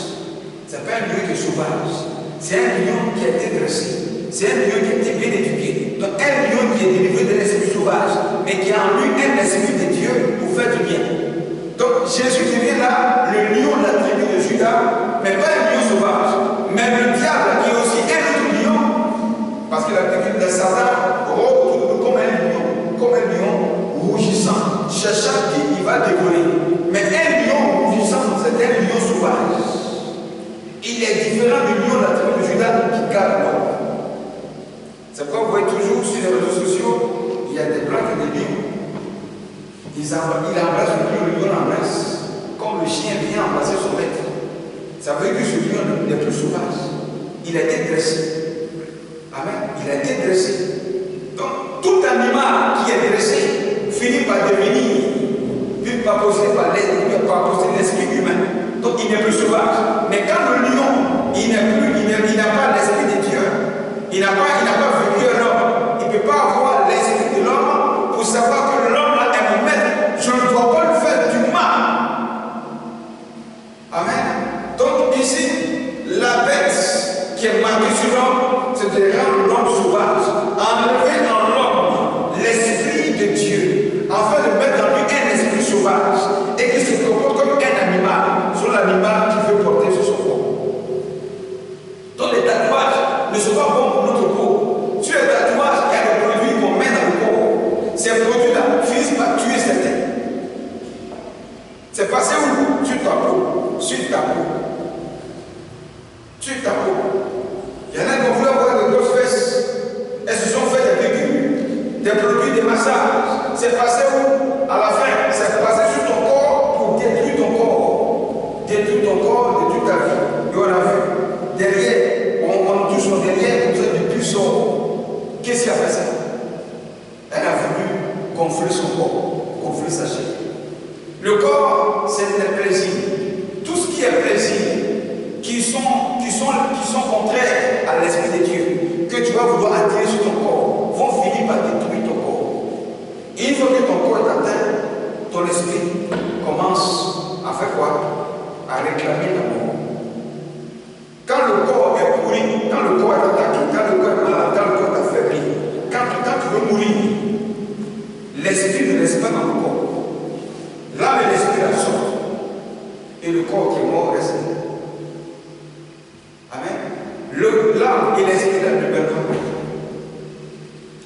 Ce n'est pas un lion qui est sauvage. C'est un lion qui a été dressé. C'est un lion qui a été bien éduqué. Donc un lion qui est délivré de l'esprit sauvage, mais qui a en lui un esprit de Dieu pour faire du bien. Donc Jésus devient là le lion de la tribu de Juda, mais pas un lion sauvage. Mais le diable qui est aussi un autre lion, parce que la tribu de Satan rôde comme un lion rougissant, cherchant qui il va dévorer. Mais un lion rougissant, c'est un lion sauvage. Il est différent du lion de la tribu de Juda qui garde l'homme. C'est pourquoi vous voyez toujours sur les réseaux sociaux, il y a des blancs et des lions. Il embrasse le lion l'embrasse, comme le chien vient embrasser son maître. Ça veut dire que ce lion n'est plus sauvage. Il a été dressé. Amen. Il a été dressé. Donc, tout animal qui est dressé finit par devenir, puis par posséder l'esprit humain. Donc, il n'est plus sauvage. Mais quand le lion, il n'a pas l'esprit de Dieu, il n'a pas vécu l'homme, il ne peut pas avoir l'esprit de l'homme pour savoir que l'homme là est mon maître. Je ne dois pas lui faire du mal. Amen. Donc, ici, la bête qui est marquée sur l'homme, c'est de rendre l'homme sauvage, enlever en l'homme l'esprit de Dieu, afin de mettre en lui un esprit sauvage et qui se comporte comme un animal, sur l'animal qui veut porter sur son corps. Donc les tatouages ne sont pas bons pour notre peau. Sur les tatouages, il y a des produits qu'on met dans le corps. Ces produits-là finissent par tuer certains. C'est passé où? Sur ta peau. Sur ta peau. Sur ta peau. Il y en a qui voulaient avoir de grosses fesses. Elles se sont fait des piqûres, des produits de massage. C'est passé où? À la fin, c'est passé sur ton corps pour détruire ton corps. Détruire ton corps, détruire ta vie. Et on a vu. Derrière, on touche son derrière comme ça du puissant. Qu'est-ce qui a fait ça? Elle a voulu gonfler son corps, gonfler sa chair. Le corps, c'est le plaisir. Tout ce qui est plaisir, qui sont contraires à l'esprit de Dieu, que tu vas vouloir attirer sur ton corps, vont finir par détruire ton corps. Et une fois que ton corps est atteint, ton esprit commence à faire quoi? À réclamer la mort. Quand le corps est pourri, quand le corps est attaqué, quand le corps est malade, quand le corps est affaibli, quand tu veux mourir, l'esprit ne reste pas dans le corps. L'âme et l'esprit la sortent. Et le corps qui est mort reste. Amen. L'âme et l'esprit ne meurent pas.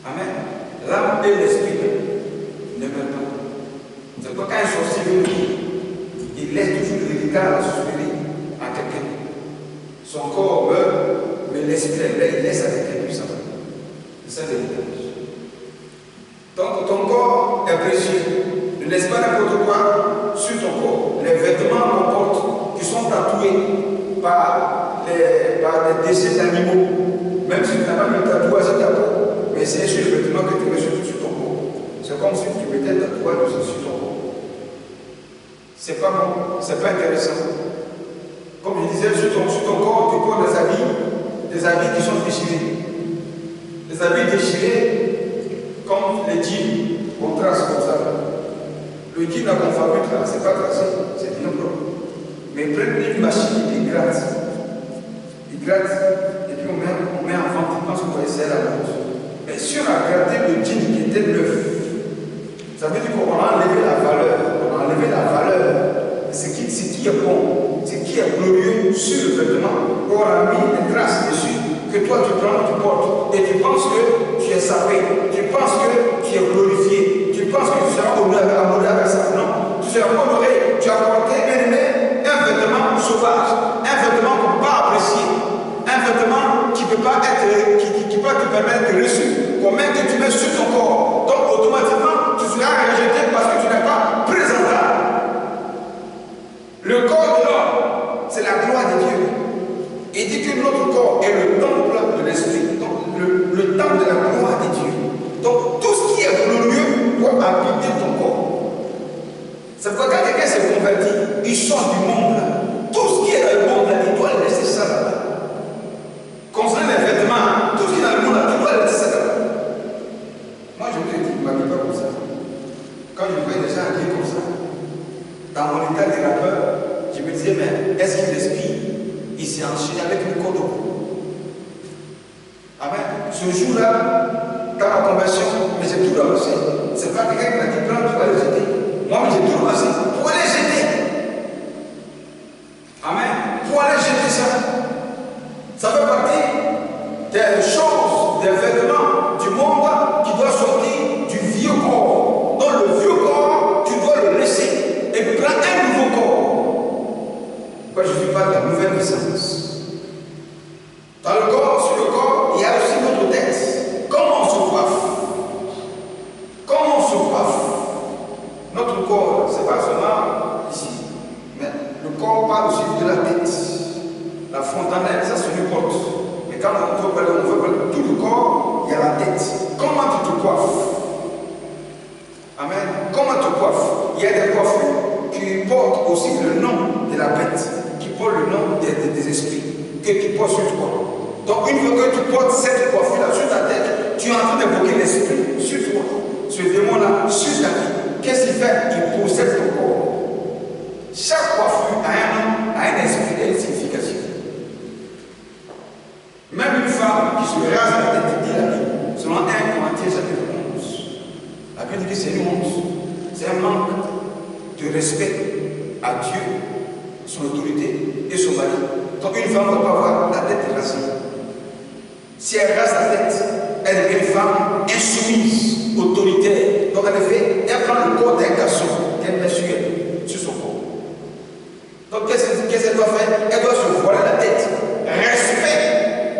Amen. L'âme et l'esprit ne meurent pas. C'est pourquoi quand un sorcier veut mourir, il laisse toujours l'héritage à quelqu'un. Son corps meurt, mais l'esprit il laisse avec lui ça. C'est ça l'héritage. Donc ton corps est précieux. Ne laisse pas n'importe quoi sur ton corps. Les vêtements qu'on porte, qui sont tatoués par des décès d'animaux, même si tu n'as pas mis le tatouage sur ta peau, mais c'est sur le vêtement que tu mets sur ton corps. C'est comme si tu mettais un tatouage sur ton corps. C'est pas bon, c'est pas intéressant. Comme je disais, sur ton corps, tu portes des habits qui sont déchirés. Des habits déchirés, comme les jeans, on trace comme ça. Le jean qu'on fabrique là, c'est pas tracé, c'est bien propre. Mais prennent une machine, ils grattent. Ils grattent, et puis on met en vente, ils pensent qu'on va essayer la vente. Mais si on a gratté le jean qui était neuf, ça veut dire qu'on a enlevé la valeur. On a enlevé la valeur. Ce qui est bon, ce qui est glorieux sur le vêtement, on a mis des traces dessus, que toi tu prends, tu portes, et tu penses que tu es savé, tu penses que tu es glorifié, tu penses que tu seras honoré avec ça. Non, tu seras honoré, tu as porté un vêtement sauvage, un vêtement qu'on ne peut pas apprécier, un vêtement qui ne peut pas être, qui peut te permettre de reçu, combien que tu mets sur ton corps. Donc automatiquement, tu seras rejeté parce que tu n'es pas présentable. Le corps de l'homme, c'est la gloire de Dieu. Il dit que notre corps est le temple de l'esprit, donc le temple de la gloire de Dieu. Donc tout ce qui est glorieux doit habiter ton corps. C'est pourquoi quand quelqu'un s'est converti, il sort du monde là. Tout ce qui est dans le monde là, il doit laisser ça là-bas. Concernant les vêtements, tout ce qui est dans le monde là, tu dois laisser ça là-bas. Moi je te dis, je ne m'habille pas comme ça. Quand je voyais des gens habillés comme ça, dans mon état de rappeur, je me disais, mais est-ce que l'esprit, il s'est enchaîné avec le corps de cou? Amen. Ce jour-là, dans ma conversion, mais j'ai tout ramassé. C'est pas quelqu'un qui m'a dit, prends, tu vas les jeter. Moi, j'ai tout ramassé. Pour aller jeter. Amen. Pour aller jeter ça. Ça fait partie des choses, des vêtements du monde qui doivent sortir du vieux corps. Donc le vieux corps, tu dois le laisser et prendre un nouveau corps. Moi, je ne suis pas de la nouvelle naissance. plus porte. Mais quand on veut parler de tout le corps, il y a la tête. Comment tu te coiffes? Amen. Comment tu te coiffes? Il y a des coiffures qui portent aussi le nom de la bête, qui portent le nom des esprits, qui portent sur toi. Donc une fois que tu portes cette coiffure-là sur ta tête, tu es en train d'évoquer l'esprit sur toi. Ce démon-là sur ta vie. Qu'est-ce qu'il fait? Il possède ton corps. Chaque coiffure a un esprit et une signification. Même une femme qui se rase la tête, dit la Bible, selon 1 Corinthiens chapitre 11, la Bible dit que c'est une honte, c'est un manque de respect à Dieu, son autorité et son mari. Donc une femme ne doit pas avoir la tête rasée. Si elle rase la tête, elle est une femme insoumise, autoritaire. Donc elle prend le corps d'un garçon qu'elle met sur son corps. Donc qu'est-ce qu'elle doit faire? Elle doit se voiler la tête. Respect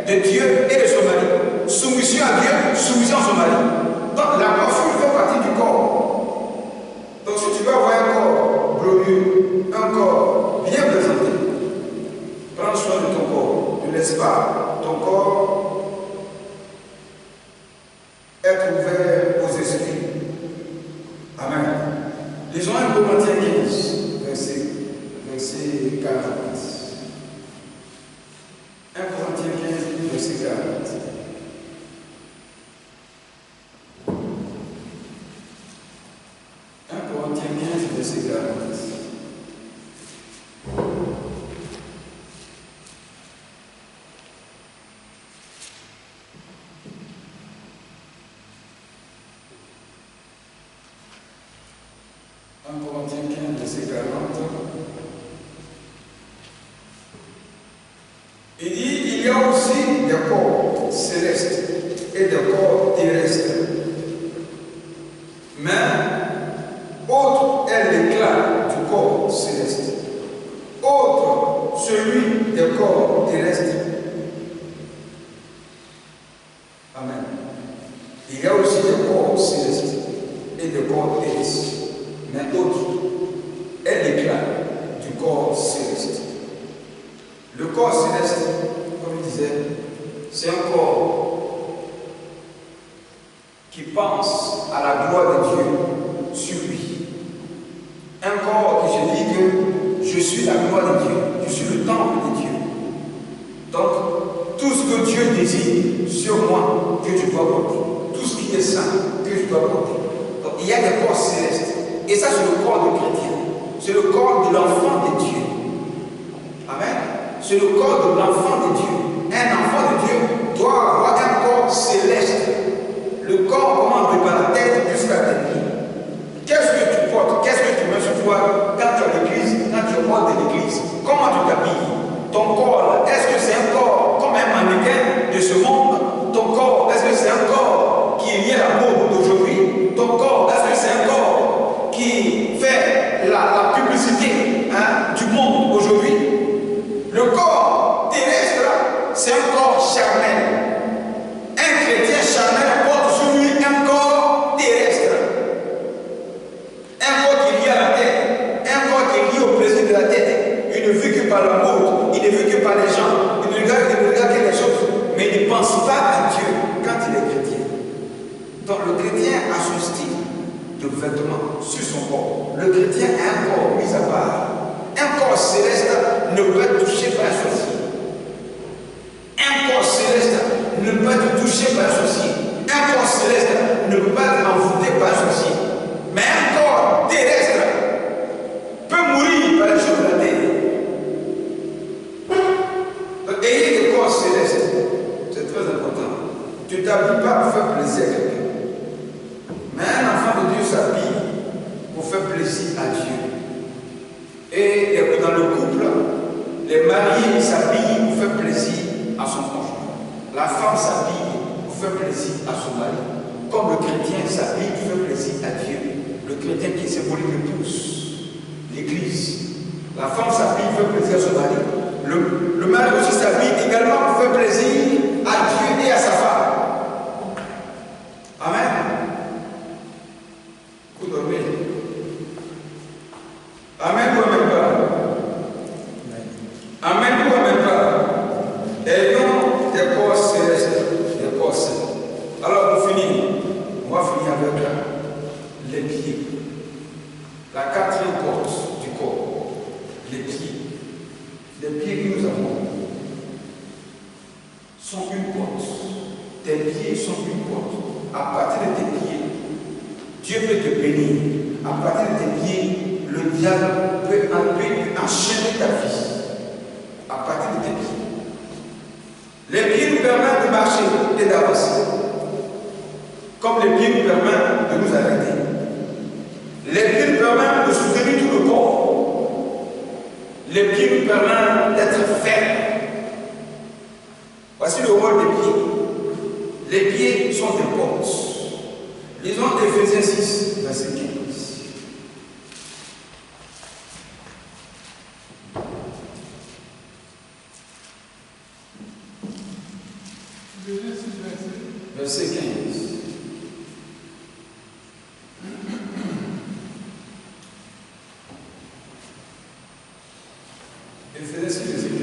de Dieu et de son mari. Soumission à Dieu, soumission à son mari. Donc la coiffure fait partie du corps. Donc si tu veux avoir un corps glorieux, un corps bien présenté, prends soin de ton corps. Ne laisse pas ton corps être ouvert aux esprits. Amen. Lisons 1 Corinthiens 15, verset 40. 1 Corinthiens 15, verset 40. 1 Corinthiens 15, verset 40. Il dit, il y a aussi des corps célestes et des corps terrestres. Mais autre est l'éclat du corps céleste. Autre, celui des corps terrestres. Amen. Il y a aussi des corps célestes et des corps terrestres. Mais autre est l'éclat du corps céleste. Le corps céleste, comme je disais, c'est un corps qui pense à la gloire de Dieu sur lui. Un corps qui se dit que je suis la gloire de Dieu, je suis le temple de Dieu. Donc, tout ce que Dieu désire sur moi, que je dois porter. Tout ce qui est saint, que je dois porter. Donc, il y a des corps célestes. Et ça, c'est le corps du chrétien. C'est le corps de l'enfant de Dieu. Amen. C'est le corps de l'enfant de Dieu. Un enfant de Dieu doit avoir un corps céleste. Le corps commence par la tête jusqu'à tes pieds. Qu'est-ce que tu portes? Qu'est-ce que tu mets sur toi quand tu es à l'église, quand tu rentres de l'église? Comment tu t'habilles? Ton corps, est-ce que c'est un corps comme un mannequin de ce monde? Ton corps, est-ce que c'est un corps qui est lié à la mode d'aujourd'hui? Ton corps, est-ce que c'est un corps qui fait la publicité du monde aujourd'hui? Le corps terrestre, c'est un corps charnel. Un chrétien charnel porte sur lui un corps terrestre. Un corps qui est lié à la tête. Un corps qui est lié au plaisir de la tête. Il ne vit que par la mode. Il ne vit que par les gens. Il ne regarde que les choses. Mais il ne pense pas à Dieu quand il est chrétien. Donc le chrétien a son style de vêtements sur son corps. Le chrétien a un corps mis à part. Un corps céleste ne peut être touché par un sorcier. Un corps céleste ne peut être touché par un sorcier. Un corps céleste ne peut pas être envoûté par un sorcier. Mais un corps terrestre peut mourir par les choses de la terre. Donc, ayez des corps célestes. C'est très important. Tu ne t'habilles pas pour faire plaisir à quelqu'un. Mais un enfant de Dieu s'habille pour faire plaisir à Dieu. Et dans le couple, les mariés s'habillent pour faire plaisir à son conjoint. La femme s'habille pour faire plaisir à son mari. Comme le chrétien s'habille pour faire plaisir à Dieu. Le chrétien qui symbolique l'épouse, l'église. La femme s'habille pour faire plaisir à son mari. Le mari aussi s'habille également pour faire plaisir à Dieu et à sa femme. Amen. Vous dormez. Amen ou amen pas? Amen ou amen pas? Et sont une porte. Tes pieds sont une porte. À partir de tes pieds, Dieu peut te bénir. À partir de tes pieds, le diable peut enchaîner ta vie. À partir de tes pieds. Les pieds nous permettent de marcher et d'avancer. Comme les pieds nous permettent de nous arrêter. Les pieds nous permettent de soutenir tout le corps. Les pieds nous permettent d'être fermes. Voici le rôle des pieds. Les pieds sont des portes. Lisons Éphésiens 6, verset 15. Verset 15. Éphésiens 6, verset 15.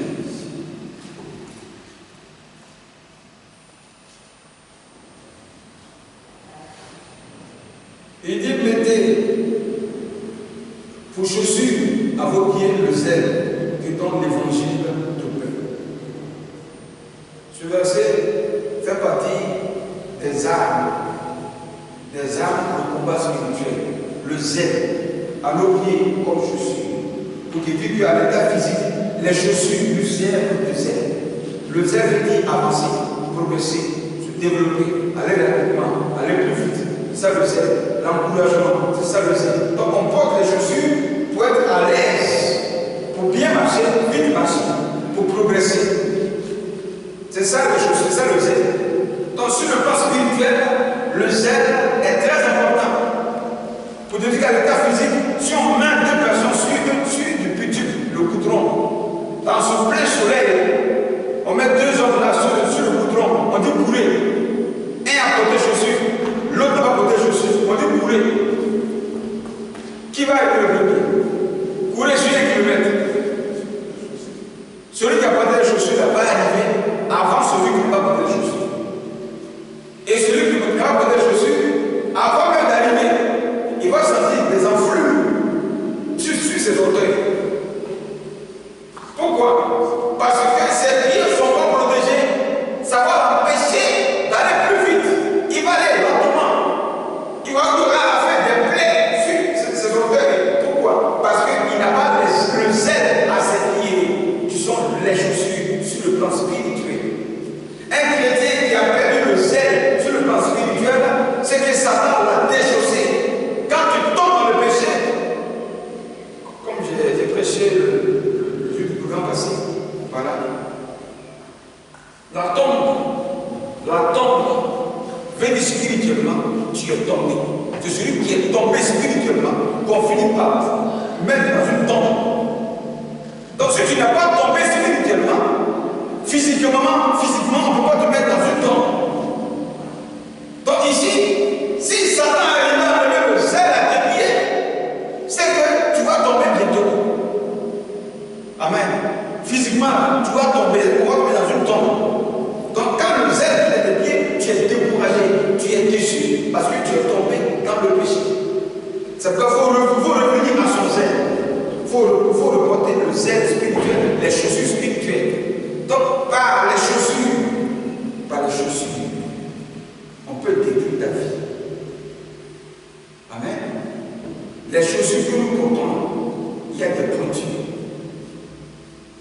Il dit, mettez pour chaussure à vos pieds le zèle que donne l'évangile de paix. Ce verset fait partie des armes pour le combat spirituel. Le zèle à nos pieds comme chaussure. Pour qu'il dise qu'à l'état physique, les chaussures nous servent de zèle. Le zèle veut dire avancer, progresser, se développer, aller rapidement, aller plus vite. C'est ça le zèle, l'encouragement, c'est ça le zèle. Donc on porte les chaussures pour être à l'aise, pour bien marcher, vite marcher, pour progresser. C'est ça les chaussures, c'est ça le zèle. Donc sur le plan spirituel, le zèle est très important. Pour te dire qu'à l'état physique, si on met deux personnes sur du bitume, le goudron, dans ce plein soleil, on met deux hommes là sur le goudron, on dit courir. Un à côté chaussures, l'autre à côté chaussures, on dit courir. Qui va être le premier? Courir sur 1 kilomètre. Celui qui a pas de chaussures n'a pas arrivé avant celui qui n'a pas porté de chaussures. Et celui qui n'a pas porté de chaussures, avant même d'arriver, il va sentir des enflures sur ses orteils. Pourquoi? Parce que ses pieds ne sont pas protégés. Ça va l'empêcher d'aller plus vite. Il va aller lentement. Il va faire des plaies sur ses orteils. Pourquoi? Parce qu'il n'a pas le zèle à ses pieds, qui sont les chaussures sur le plan spirituel. Un chrétien qui a perdu le zèle sur le plan spirituel, c'est que Satan l'a déchaussé. Quand tu tombes dans le péché, comme j'ai prêché le jour du programme passé, voilà. La tombe, veut dire spirituellement, tu es tombé. C'est celui qui est tombé spirituellement, qu'on finit par mettre dans une tombe. Donc si tu n'as pas tombé spirituellement, physiquement, on ne peut pas te mettre dans une tombe. Donc ici, si Satan arrive à lever le zèle à tes pieds, c'est que tu vas tomber bientôt. Amen. Physiquement, tu vas tomber, on va tomber dans une tombe. Donc quand le zèle est à tes pieds, tu es découragé, tu es déçu, parce que tu es tombé dans le péché. C'est pourquoi il faut revenir à son zèle. Il faut reporter le zèle spirituel, les chaussures spirituelles. Donc par les chaussures, on peut détruire ta vie. Amen. Les chaussures que nous portons, il y a des pointures.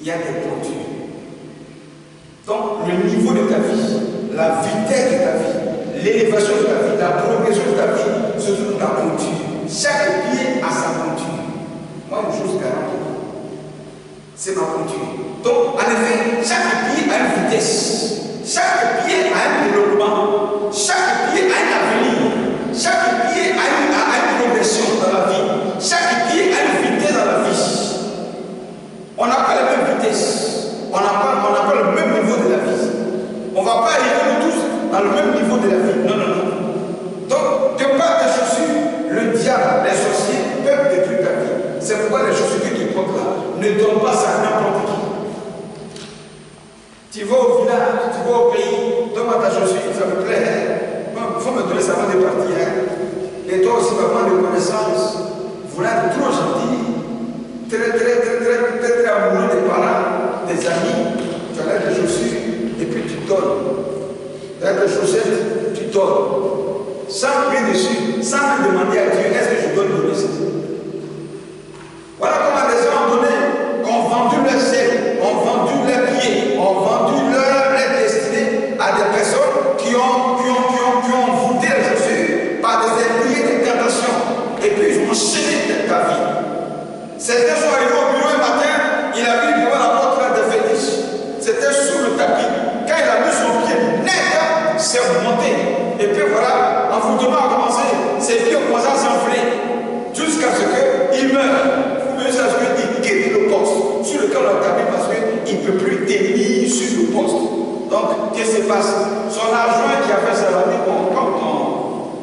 Il y a des pointures. Donc le niveau de ta vie, la vitesse de ta vie, l'élévation de ta vie, la progression de ta vie, se trouve dans la pointure. Chaque pied a sa pointure. Moi, une chose garantie, c'est ma pointure. Donc, en effet, chaque pied a une vitesse. Chaque pied a un développement. Chaque pied a un avenir. Chaque pied a une progression dans la vie. Chaque pied a une vitesse dans la vie. On n'a pas la même vitesse. On n'a pas le même niveau de la vie. On ne va pas arriver tous dans le même niveau de la vie. Non, non, non. Donc, de par tes chaussures, le diable, les sorciers peuvent détruire ta vie. C'est pourquoi les chaussures que tu portes là, ne donnent pas ça à n'importe qui. Tu vas au village, tu vas au pays, donne-moi ta chaussure, ça me plaît. Il faut me donner ça avant de partir. Et toi aussi, maman de connaissance, vous êtes trop gentil, très amoureux des parents, des amis, tu as l'air des chaussures, et puis tu donnes. donne, sans prier dessus, sans me demander à Dieu, est-ce que je dois donner ça? Voilà comment les gens ont donné, ont vendu leur ciel, ont vendu leurs pieds, ont vendu leur destinée à des personnes qui ont voûté les chaussures par des esprits de tentation. Et puis ils ont enchaîné ta vie. Certains sont arrivés au bureau un matin, il a vu devant la porte de fétiche. C'était sous le tapis. Quand il a mis son pied net, c'est monté. Et puis voilà, l'envoûtement a commencé. Ses pieds ont commencé à s'enfler. Jusqu'à ce qu'il meure. Jusqu'à ce qu'il quitte le poste sur lequel on a tapé parce qu'il ne peut plus tenir sur le poste. Donc, qu'est-ce qui se passe? Son adjoint qui a fait ça, il dit, bon, comme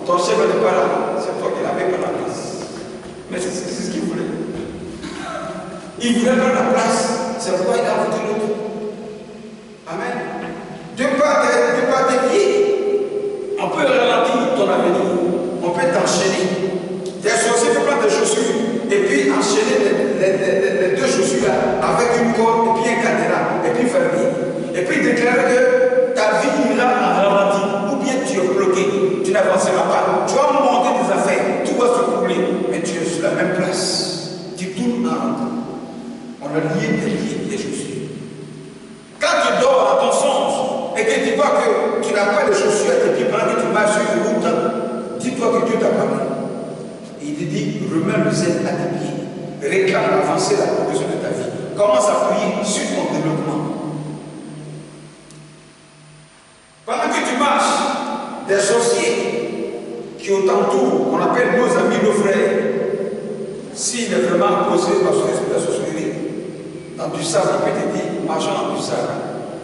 ton chef n'est pas là, c'est toi qui l'avais pris la place. Mais c'est ce qu'il voulait. Il voulait prendre la place, c'est pourquoi il a voté l'autre. Amen. De par tes pieds, on peut ralentir ton avenir, on peut t'enchaîner. Des sorciers peuvent prendre des chaussures et puis enchaîner les deux chaussures là avec une corde et puis un cadenas et puis fermer. Et puis déclarer que ta vie ira en ralenti ou bien tu es bloqué, tu n'avanceras pas. Tu vas monter des affaires, tout va se couler, mais tu es sur la même place. Tu tournes en rond. On a lié tes pieds, tes chaussures. Quand tu dors dans ton songe et que tu vois que tu n'as pas de chaussures à tes pieds pendant que tu marches sur une route, dis-toi que Dieu t'a parlé. Il te dit, remets le zèle à tes pieds. Réclame avancer la progression de ta vie. Commence à prier sur ton développement. Pendant que tu marches, des sorciers qui t'entourent, qu'on appelle nos amis, nos frères, s'il est vraiment posé par la sorcellerie, dans du sable, il peut te dire, marchant dans du sable.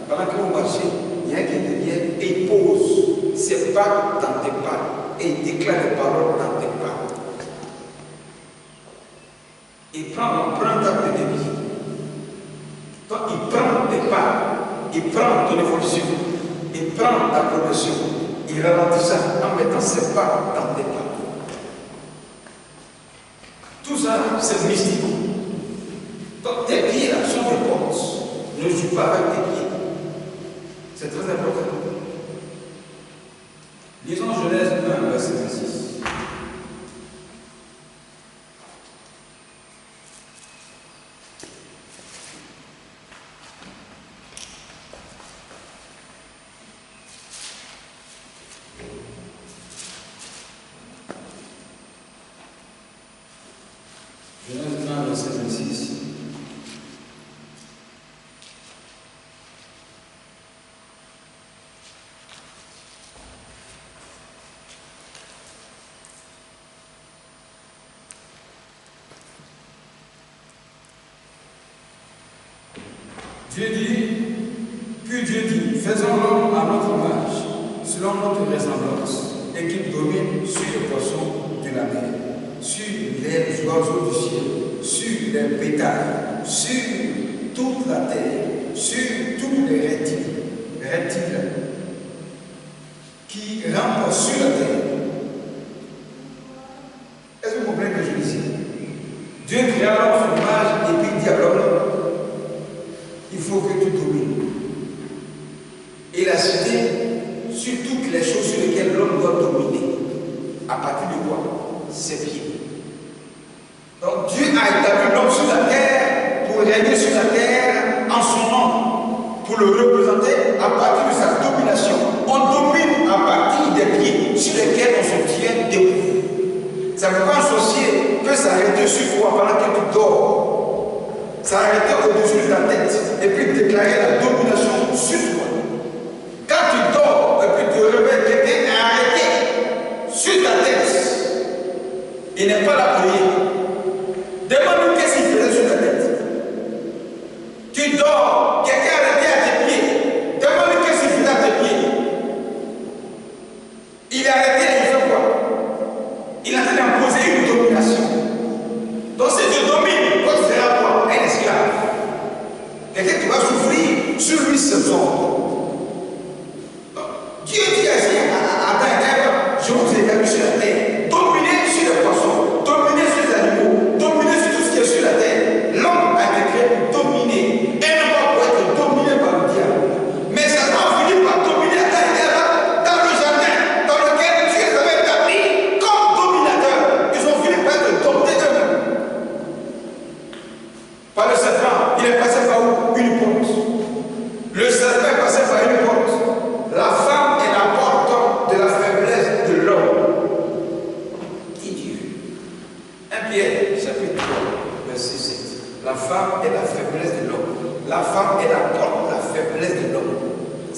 Pendant que vous marchez, il y a un qui te vient et il pose ses pas dans tes pas et il déclare les paroles dans tes pas. Il prend l'empreinte de tes pieds. Donc il prend tes pas, il prend ton évolution, il prend ta progression, il ralentit ça en mettant ses pas dans tes pas. Tout ça, c'est mystique. Donc tes pieds là sont des portes. Ne joue pas avec tes pieds. C'est très important. Lisons Genèse 1, verset 26. Genèse 1, verset 26. Dieu dit, puis Dieu dit, faisons l'homme à notre image, selon notre ressemblance, et qu'il domine sur les poissons de la mer, sur les oiseaux du ciel, sur les bétails, sur toute la terre, sur tous les reptiles qui rampent sur la terre. Est-ce que vous comprenez que je dis? Dieu créa l'homme à son image et puis dit à l'homme, il faut que tu domines. Et il a cité sur toutes les choses sur lesquelles l'homme doit dominer. À partir de quoi? Ses pieds. Donc Dieu a établi l'homme sur la terre pour régner sur la terre en son nom, pour le représenter à partir de sa domination. On domine à partir des pieds sur lesquels on se tient debout. C'est pourquoi un sorcier peut s'arrêter sur toi pendant que tu dors. S'arrêter au-dessus de ta tête et puis déclarer la domination sur toi. Quand tu dors et puis tu réveilles, quelqu'un est arrêté sur ta tête. Il n'est pas là pour rien. Demande-lui qu'est-ce qu'il faisait sur ta tête. Tu dors, quelqu'un est arrêté à tes pieds. Demande-lui qu'est-ce qu'il faisait à tes pieds. Il est arrêté et il fait quoi? Il est en train d'imposer une domination. Donc si tu domines, toi tu seras quoi? Un esclave. Quelqu'un qui va souffrir sur lui ses ordres. Dieu dit à Adam et Ève, je vous ai établi sur la terre. Dominez sur les poissons, dominez sur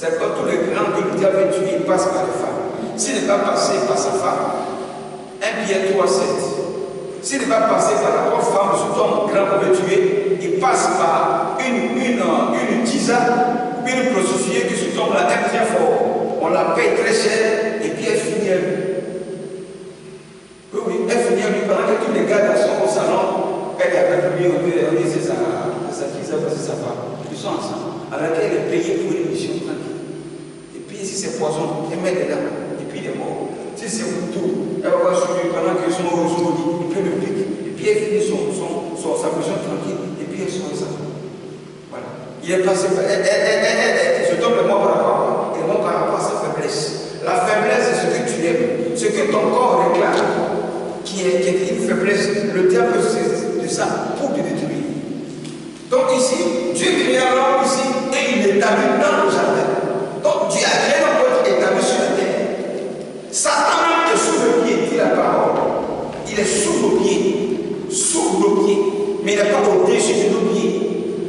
C'est quand tous les grands que le diable veut tuer, il passe par les femmes. S'il n'est pas passé par sa femme, 1 Pierre 3, 7. S'il n'est pas passé par la propre femme de cet homme grand qu'on veut tuer, il passe par une tisane, une prostituée que cet homme-là aime très fort. On la paye très cher et puis elle finit à lui. Oui, oui, elle finit à lui pendant que tous les gars sont au salon, elle est avec lui, on dit c'est sa tisane, c'est sa femme. Ils sont ensemble. Alors qu'elle est payée pour une mission tranquille. Et puis si c'est poison, elle met dedans. Et puis il est mort. Si c'est tout, elle va sur lui pendant qu'ils sont au lit, il peut le piquer. Et puis elle finit sa mission tranquille. Et puis elle sort ça. Voilà. Il est passé. Ce tombe est mort par rapport à quoi? Il est mort par rapport à sa faiblesse. La faiblesse, c'est ce que tu aimes. Ce que ton corps réclame, qui est une faiblesse, le diable peut se de ça pour te détruire. Donc ici, Dieu créa l'homme ici et il l'établit dans le jardin. Donc Dieu a créé l'homme pour être établi sur la terre. Satan est sous le pied, dit la parole. Il est sous nos pieds. Sous nos pieds. Mais il n'est pas au-dessus de nos pieds.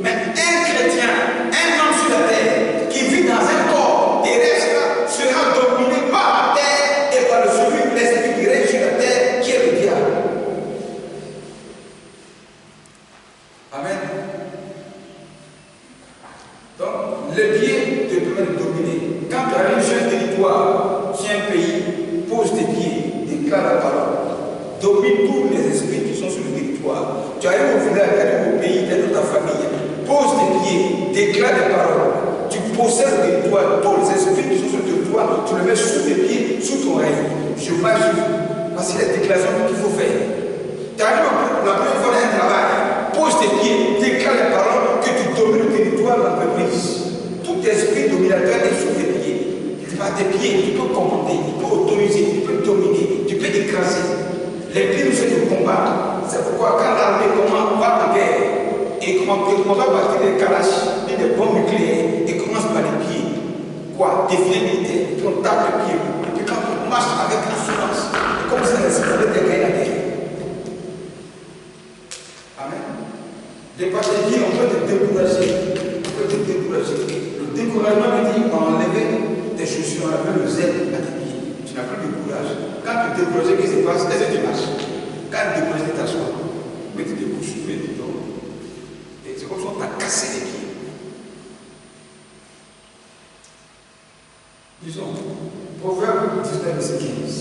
Mais un chrétien, un homme sur la terre, qui vit dans un corps terrestre, sera dominé par la terre et par le celui, l'esprit qui règne sur la terre, qui est le diable. Amen. Donc, le pied te permet de dominer. Quand tu arrives sur un territoire, sur un pays, pose tes pieds, déclare la parole. Domine tous les esprits qui sont sur le territoire. Tu arrives au village, tu arrives au pays, tu es dans ta famille. Pose tes pieds, déclare les paroles. Tu possèdes le territoire, tous les esprits qui sont sur le territoire, tu les mets sous tes pieds, sous ton règne. Je marche sur vous. Parce que c'est la déclaration qu'il faut faire. Tu arrives la première fois dans un travail, pose tes pieds, déclare les paroles que tu domines le territoire de l'entreprise. Tout esprit dominateur est sous tes pieds. Par tes pieds, tu peux commander, tu peux autoriser, tu peux dominer, tu peux écraser. Les pieds nous servent de combat. C'est pourquoi quand l'armée commence par la guerre et commence à partir des kalash et des bombes nucléaires et commence par les pieds, quoi, défier militaire, et puis on tape les pieds. Et puis quand on marche avec assurance, c'est comme ça les Israéliens gagné la guerre. Amen. Les pieds, on peut te décourager. On peut te décourager. Le découragement veut dire enlever tes chaussures, enlever le zèle à tes pieds. Tu n'as plus de courage. Quand tu te décourages, qu'est-ce qui se passe? Est-ce que tu marches? Quand tu te décourages, tu t'assois. Mais tu te couches, mais tu dors. Et c'est comme ça qu'on t'a cassé les pieds. Disons, Proverbe 19, 15.